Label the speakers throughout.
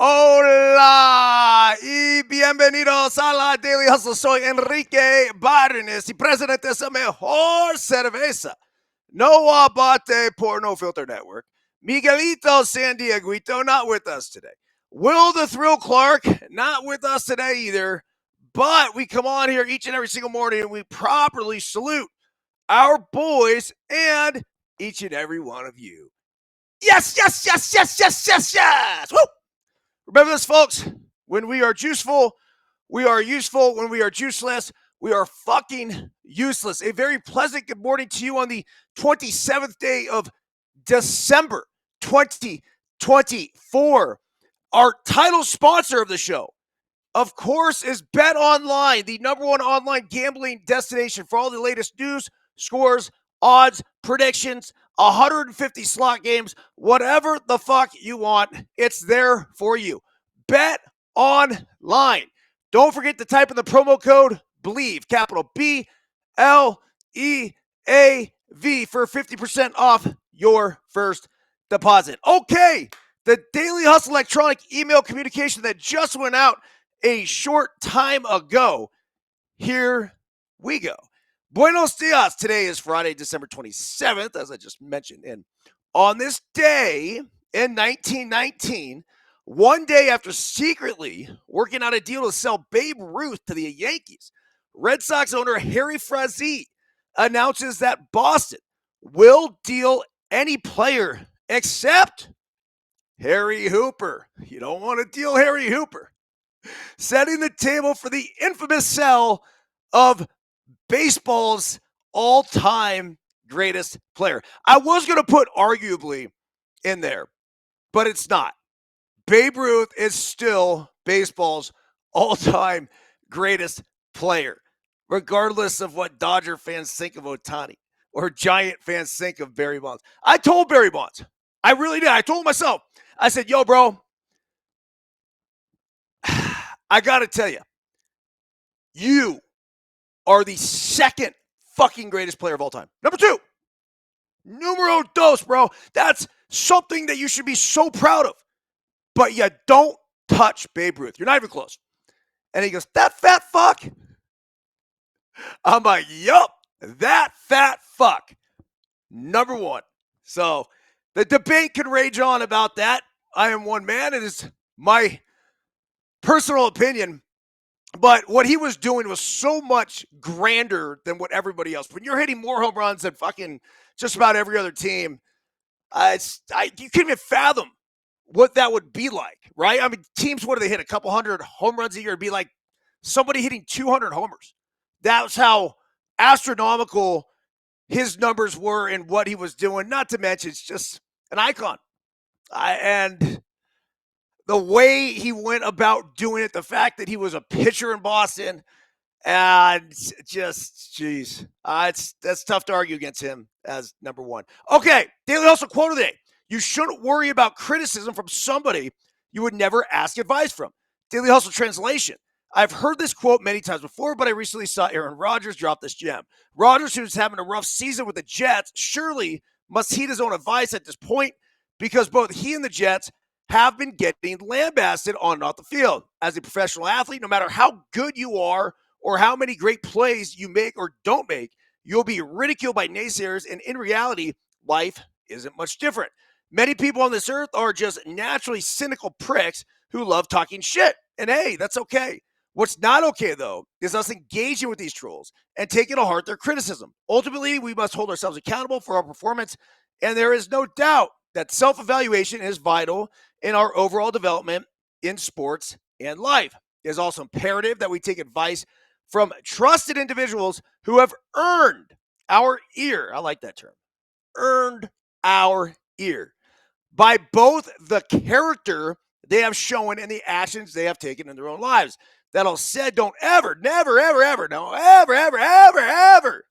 Speaker 1: Hola y bienvenidos a la Daily Hustle. Soy Enrique Byrnes y presidente de Mejor Cerveza. No Abate por No Filter Network. Miguelito San Dieguito, not with us today. Will the Thrill Clark, not with us today either. But we come on here each and every single morning and we properly salute our boys and each and every one of you. Yes, yes, yes, yes, yes, yes, yes. Woo! Remember this, folks. When we are juiceful, we are useful. When we are juiceless, we are fucking useless. A very pleasant good morning to you on the 27th day of December 2024. Our title sponsor of the show, of course, is Bet Online, the number one online gambling destination for all the latest news, scores, odds, predictions, 150 slot games, whatever the fuck you want, it's there for you. Bet Online. Don't forget to type in the promo code BLEAV, capital BLEAV, for 50% off your first deposit. Okay, the Daily Hustle electronic email communication that just went out a short time ago. Here we go. Buenos dias. Today is Friday, December 27th, as I just mentioned. And on this day in 1919, one day after secretly working out a deal to sell Babe Ruth to the Yankees, Red Sox owner Harry Frazee announces that Boston will deal any player except Harry Hooper. You don't want to deal Harry Hooper. Setting the table for the infamous sell of baseball's all-time greatest player. I was going to put arguably in there, but it's not. Babe Ruth is still baseball's all-time greatest player, regardless of what Dodger fans think of Ohtani or Giant fans think of Barry Bonds. I told Barry Bonds. I really did. I told myself. I said, yo, bro, I got to tell you, you are the second fucking greatest player of all time. Number two, numero dos, bro. That's something that you should be so proud of. But you don't touch Babe Ruth. You're not even close. And he goes, that fat fuck? I'm like, yup, that fat fuck. Number one. So the debate can rage on about that. I am one man. It is my personal opinion. But what he was doing was so much grander than what everybody else. When you're hitting more home runs than fucking just about every other team, you can't even fathom what that would be like, right? I mean, teams, what do they hit? A couple hundred home runs a year? It'd be like somebody hitting 200 homers. That's how astronomical his numbers were and what he was doing. Not to mention, it's just an icon. And the way he went about doing it, the fact that he was a pitcher in Boston, and just, geez, that's tough to argue against him as number one. Okay, Daily Hustle quote of the day. You shouldn't worry about criticism from somebody you would never ask advice from. Daily Hustle translation. I've heard this quote many times before, but I recently saw Aaron Rodgers drop this gem. Rodgers, who's having a rough season with the Jets, surely must heed his own advice at this point because both he and the Jets have been getting lambasted on and off the field. As a professional athlete, no matter how good you are or how many great plays you make or don't make, you'll be ridiculed by naysayers, and in reality, life isn't much different. Many people on this earth are just naturally cynical pricks who love talking shit. And hey, that's okay. What's not okay, though, is us engaging with these trolls and taking to heart their criticism. Ultimately, we must hold ourselves accountable for our performance, and there is no doubt that self-evaluation is vital in our overall development in sports and life. It is also imperative that we take advice from trusted individuals who have earned our ear. I like that term. Earned our ear by both the character they have shown and the actions they have taken in their own lives. That all said, don't ever, never, ever, ever, no, ever, ever, ever, ever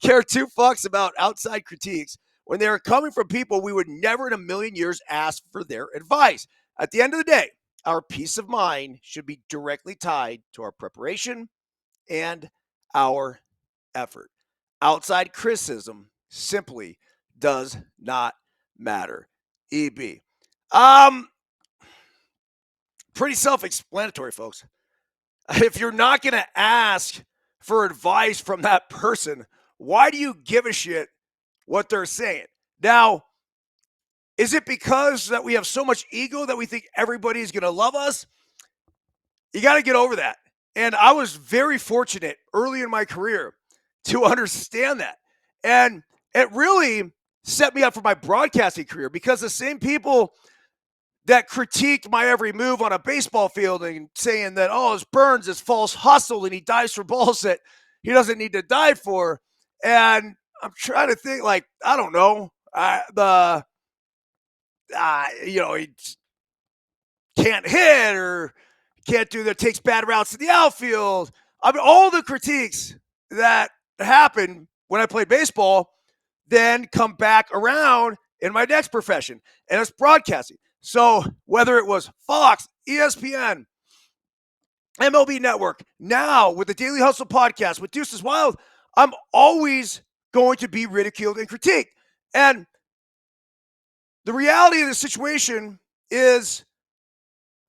Speaker 1: care two fucks about outside critiques when they are coming from people we would never in a million years ask for their advice. At the end of the day, our peace of mind should be directly tied to our preparation and our effort. Outside criticism simply does not matter. EB. pretty self-explanatory, folks. If you're not going to ask for advice from that person, why do you give a shit what they're saying? Now, is it because that we have so much ego that we think everybody's going to love us? You got to get over that. And I was very fortunate early in my career to understand that. And it really set me up for my broadcasting career because the same people that critiqued my every move on a baseball field and saying that, oh, it's Byrnes is false hustle and he dives for balls that he doesn't need to dive for. And I'm trying to think, like, I don't know, he can't hit or can't do that, takes bad routes to the outfield. I mean, all the critiques that happened when I played baseball then come back around in my next profession, and it's broadcasting. So whether it was Fox, ESPN, MLB Network, now with the Daily Hustle podcast with Deuces Wild, I'm always going to be ridiculed and critiqued. And the reality of the situation is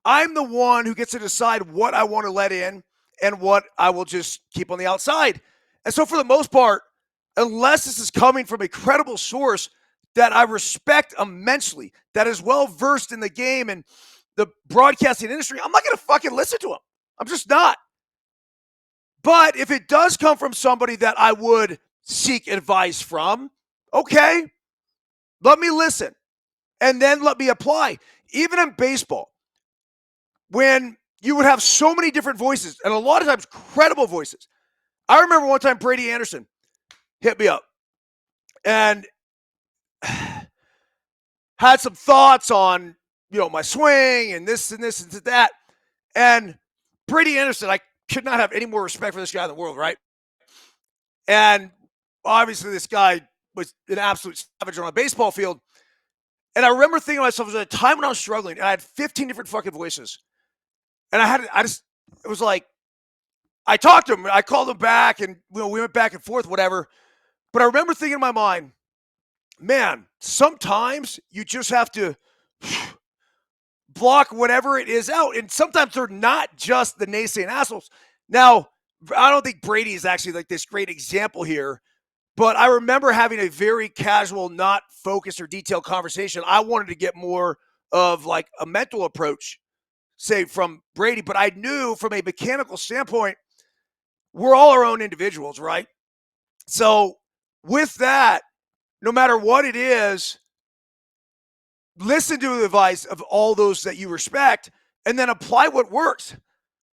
Speaker 1: I'm the one who gets to decide what I want to let in and what I will just keep on the outside. And so for the most part, unless this is coming from a credible source that I respect immensely, that is well-versed in the game and the broadcasting industry, I'm not going to fucking listen to them. I'm just not. But if it does come from somebody that I would seek advice from, okay, let me listen. And then let me apply. Even in baseball, when you would have so many different voices, and a lot of times credible voices. I remember one time Brady Anderson hit me up and had some thoughts on, my swing and this and this and that. And Brady Anderson, I could not have any more respect for this guy in the world, right? And obviously this guy was an absolute savage on a baseball field. And I remember thinking to myself, there was a time when I was struggling and I had 15 different fucking voices. And it was like, I talked to him, I called him back and we went back and forth, whatever. But I remember thinking in my mind, man, sometimes you just have to block whatever it is out. And sometimes they're not just the naysaying assholes. Now, I don't think Brady is actually like this great example here, but I remember having a very casual, not focused or detailed conversation. I wanted to get more of like a mental approach, say from Brady, but I knew from a mechanical standpoint, we're all our own individuals, right? So with that, no matter what it is, listen to the advice of all those that you respect and then apply what works.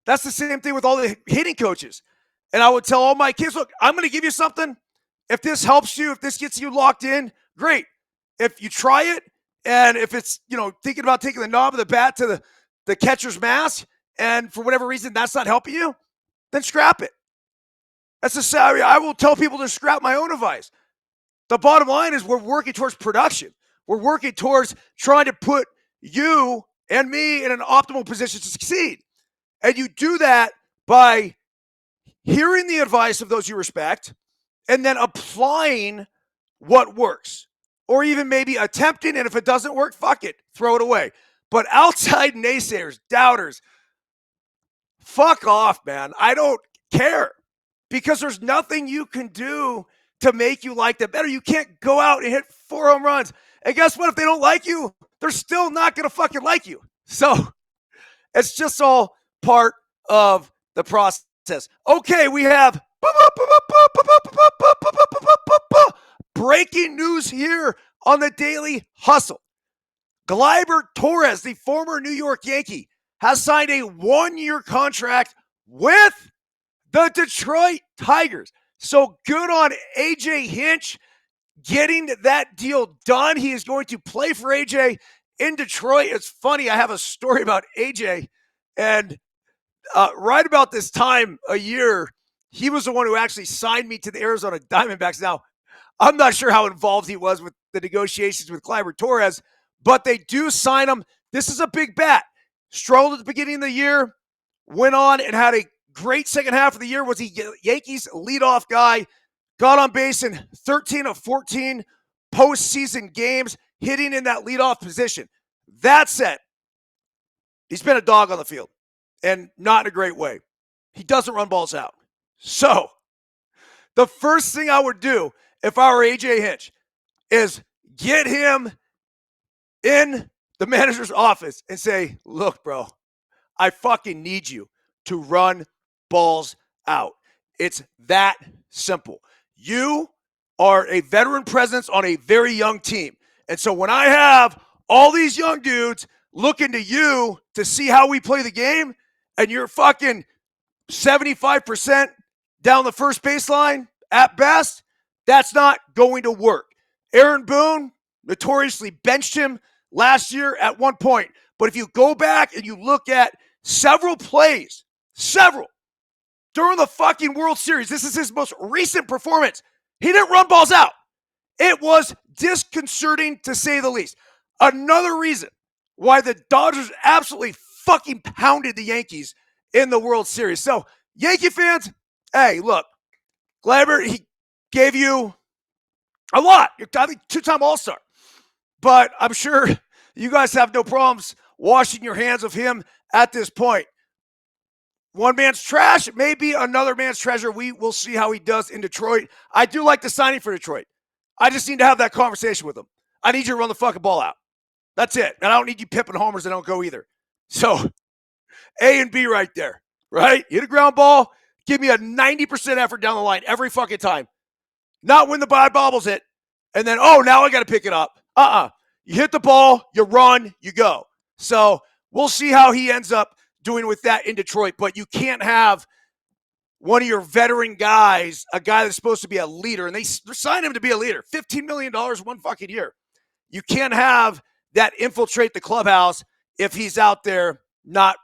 Speaker 1: That's the same thing with all the hitting coaches. And I would tell all my kids, look, I'm going to give you something. If this helps you, if this gets you locked in, great. If you try it, and if it's, thinking about taking the knob of the bat to the catcher's mask, and for whatever reason that's not helping you, then scrap it. That's the salary. I will tell people to scrap my own advice. The bottom line is we're working towards production. We're working towards trying to put you and me in an optimal position to succeed. And you do that by hearing the advice of those you respect and then applying what works. Or even maybe attempting, and if it doesn't work, fuck it, throw it away. But outside naysayers, doubters, fuck off, man. I don't care because there's nothing you can do to make you like them better. You can't go out and hit 4 home runs. And guess what? If they don't like you, they're still not going to fucking like you. So it's just all part of the process. Okay, we have breaking news here on the Daily Hustle. Gleyber Torres, the former New York Yankee, has signed a 1-year contract with the Detroit Tigers. So good on AJ Hinch getting that deal done. He is going to play for AJ in Detroit. It's funny, I have a story about AJ, and right about this time a year, he was the one who actually signed me to the Arizona Diamondbacks. Now, I'm not sure how involved he was with the negotiations with Gleyber Torres, but they do sign him. This is a big bat. Struggled at the beginning of the year, went on and had a great second half of the year. Was he Yankees leadoff guy? Got on base in 13 of 14 postseason games, hitting in that leadoff position. That said, He's been a dog on the field, and not in a great way. He doesn't run balls out. So the first thing I would do if I were AJ Hinch is get him in the manager's office and say, look, bro, I fucking need you to run balls out. It's that simple. You are a veteran presence on a very young team. And so when I have all these young dudes looking to you to see how we play the game, and you're fucking 75% down the first baseline at best, that's not going to work. Aaron Boone notoriously benched him last year at one point. But if you go back and you look at several plays, during the fucking World Series, this is his most recent performance, he didn't run balls out. It was disconcerting to say the least. Another reason why the Dodgers absolutely fucking pounded the Yankees in the World Series. So, Yankee fans, hey, look, Gleyber, he gave you a lot. You're, I think, two-time All-Star. But I'm sure you guys have no problems washing your hands of him at this point. One man's trash, maybe another man's treasure. We will see how he does in Detroit. I do like the signing for Detroit. I just need to have that conversation with him. I need you to run the fucking ball out. That's it. And I don't need you pimping homers that don't go either. So, A and B right there, right? Hit a ground ball. Give me a 90% effort down the line every fucking time. Not when the bobbles hit. And then, oh, now I got to pick it up. You hit the ball, you run, you go. So, we'll see how he ends up doing with that in Detroit. But you can't have one of your veteran guys, a guy that's supposed to be a leader, and they signed him to be a leader. $15 million one fucking year. You can't have that infiltrate the clubhouse if he's out there not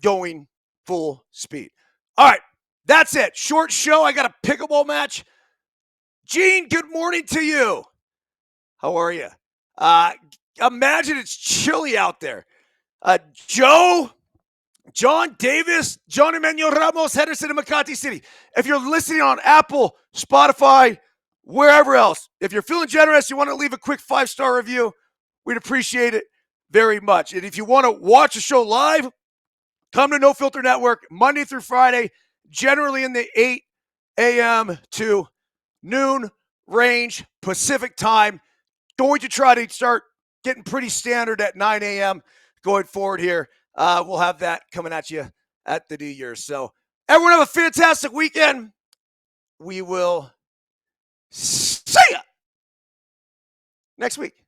Speaker 1: going full speed. All right, that's it. Short show. I got a pickleball match. Gene, good morning to you. How are you? Imagine it's chilly out there. John Davis, John Emmanuel Ramos, Henderson, and Makati City. If you're listening on Apple, Spotify, wherever else, if you're feeling generous, you want to leave a quick 5-star review, we'd appreciate it very much. And if you want to watch the show live, come to No Filter Network Monday through Friday, generally in the 8 a.m. to noon range Pacific time. Going to try to start getting pretty standard at 9 a.m. going forward here. We'll have that coming at you at the New Year's. So everyone have a fantastic weekend. We will see ya next week.